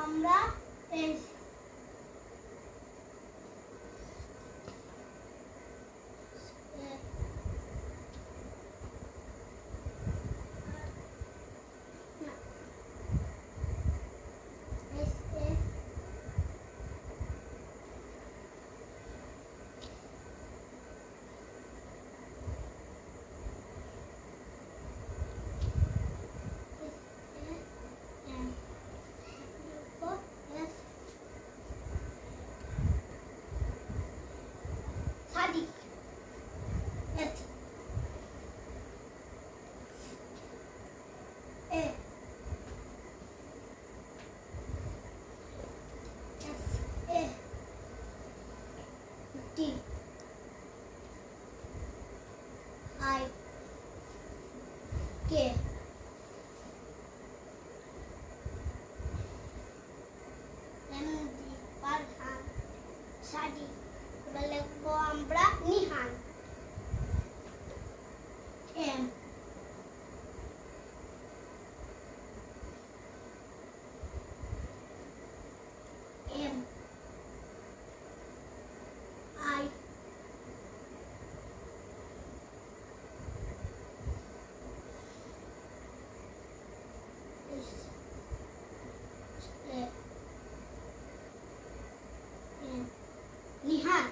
আমরা কে পারহান সাদি এবার লিখবো আমরা Nihan M M I Nihan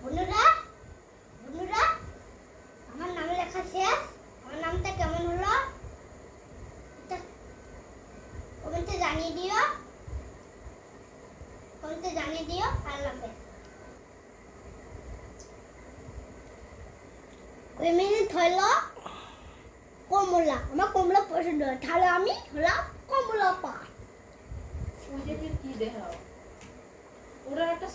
বন্ধুরা আমার নাম লেখা শেষ। আমার নামটা কেমন হলো কমেন্টে জানিয়ে দিও। আল্লাহ হাফেজ। ওই মিনিট হলো কমলা। আমার কমলা পছন্দ, তাহলে আমি হলাম কমলা পা। কি দেখাও ওরা একটা